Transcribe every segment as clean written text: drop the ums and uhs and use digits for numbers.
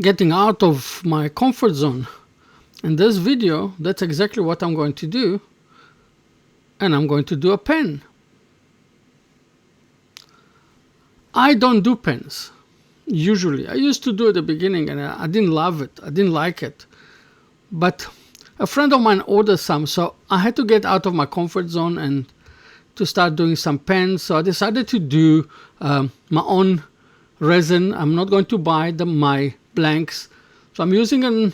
getting out of my comfort zone. In this video, that's exactly what I'm going to do. And I'm going to do a pen. I don't do pens, usually. I used to do at the beginning and I didn't love it. I didn't like it. But a friend of mine ordered some, so I had to get out of my comfort zone and to start doing some pens. So I decided to do my own resin. I'm not going to buy my blanks. So I'm using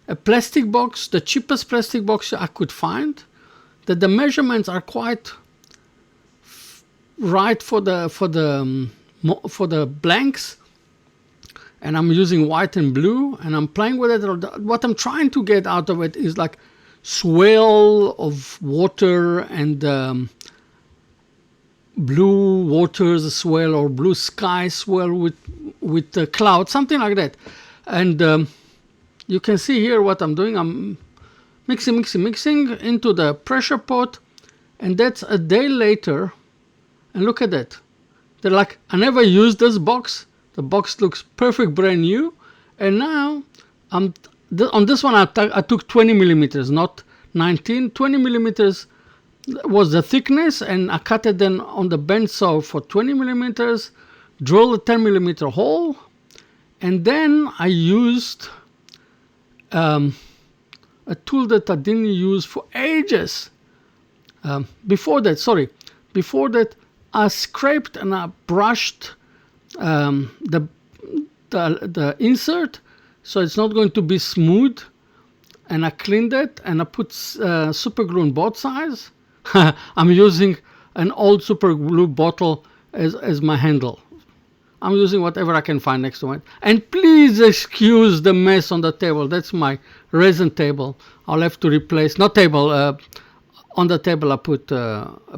a plastic box, the cheapest plastic box I could find. That the measurements are quite right for the blanks, and I'm using white and blue, and I'm playing with it. What I'm trying to get out of it is like swirl of water and blue waters swirl or blue sky swirl with the cloud, something like that. And you can see here what I'm doing. I'm mixing into the pressure pot, and that's a day later. And look at that. They're like, I never used this box. The box looks perfect, brand new. And now, on this one, I took 20 millimeters, not 19. 20 millimeters was the thickness, and I cut it then on the bend saw for 20 millimeters, drilled a 10 millimeter hole, and then I used a tool that I didn't use for ages. Before that, I scraped and I brushed the insert, so it's not going to be smooth. And I cleaned it and I put super glue on both sides. I'm using an old super glue bottle as my handle. I'm using whatever I can find next to it. And please excuse the mess on the table. That's my resin table. I'll have to replace, not table, on the table I put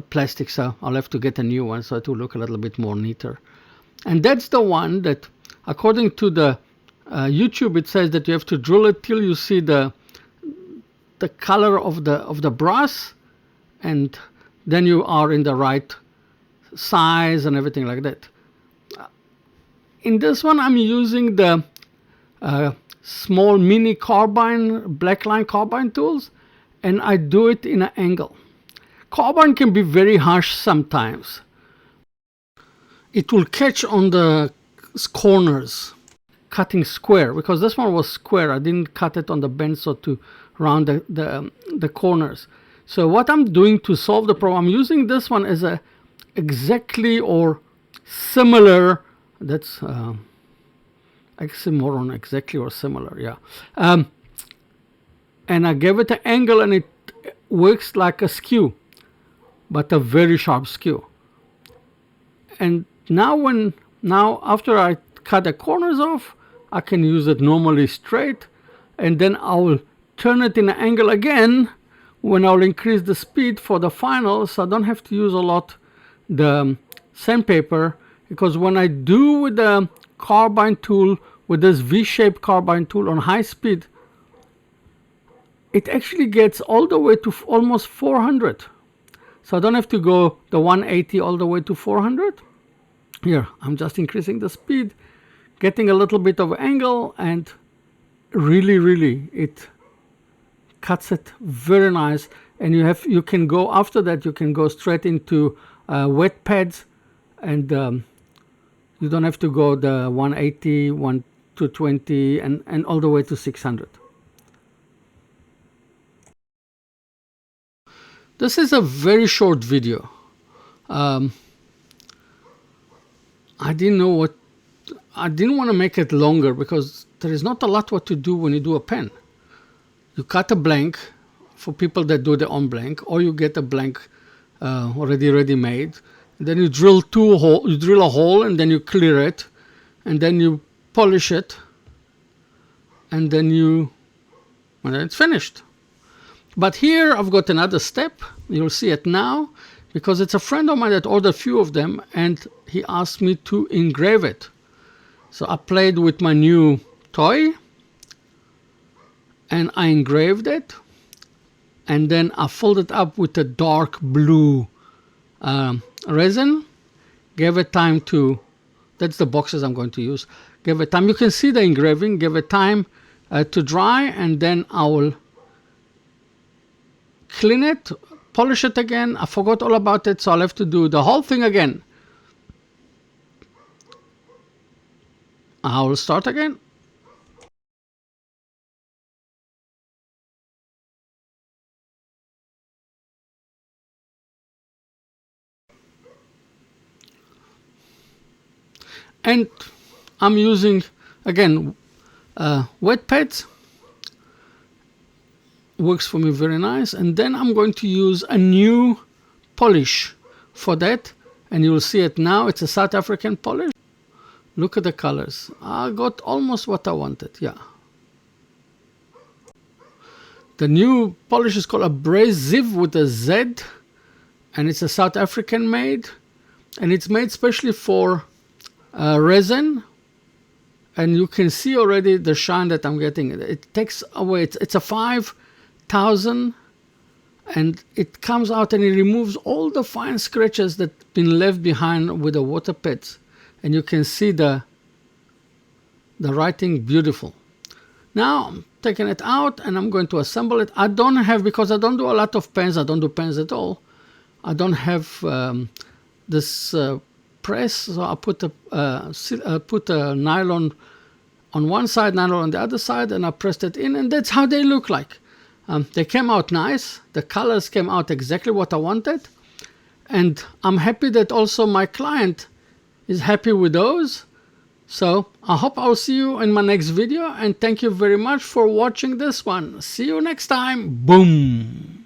plastic, so I'll have to get a new one so it will look a little bit more neater. And that's the one that, according to the YouTube, it says that you have to drill it till you see the color of the brass, and then you are in the right size and everything like that. In this one, I'm using the small mini carbine, black line carbine tools, and I do it in an angle. Carbine can be very harsh sometimes. It will catch on the corners, cutting square, because this one was square. I didn't cut it on the bend saw to round the corners. So what I'm doing to solve the problem, I'm using this one as a exactly or similar. That's oxymoron, exactly or similar, yeah. And I gave it an angle, and it works like a skew, but a very sharp skew. And now after I cut the corners off, I can use it normally straight, and then I will turn it in an angle again when I'll increase the speed for the final, so I don't have to use a lot the sandpaper. Because when I do with the carbine tool, with this V-shaped carbine tool on high speed, it actually gets all the way to almost 400. So I don't have to go the 180 all the way to 400. Here, I'm just increasing the speed, getting a little bit of angle, and really, it cuts it very nice. And you can go after that, you can go straight into wet pads, and you don't have to go the 180, 220, and all the way to 600. This is a very short video. I didn't want to make it longer because there is not a lot what to do when you do a pen. You cut a blank for people that do their own blank, or you get a blank already ready-made. Then you drill a hole, and then you clear it, and then you polish it, and then it's finished. But here I've got another step. You'll see it now, because it's a friend of mine that ordered a few of them, and he asked me to engrave it. So I played with my new toy, and I engraved it, and then I folded up with a dark blue resin, gave it time to, that's the boxes I'm going to use, give it time. You can see the engraving, give it time to dry, and then I will clean it, polish it again. I forgot all about it, so I'll have to do the whole thing again. I will start again. And I'm using, again, wet pads. Works for me very nice. And then I'm going to use a new polish for that. And you will see it now. It's a South African polish. Look at the colors. I got almost what I wanted, yeah. The new polish is called Abrasive with a Z. And it's a South African made. And it's made specially for resin, and you can see already the shine that I'm getting. It takes away, it's a 5000, and it comes out and it removes all the fine scratches that been left behind with the water pads, and you can see the writing beautiful. Now I'm taking it out and I'm going to assemble it. I don't have, because I don't do a lot of pens, I don't do pens at all, I don't have this press, so I put a nylon on one side, nylon on the other side, and I pressed it in, and that's how they look like. They came out nice. The colors came out exactly what I wanted, and I'm happy that also my client is happy with those. So I hope I'll see you in my next video, and thank you very much for watching this one. See you next time. Boom.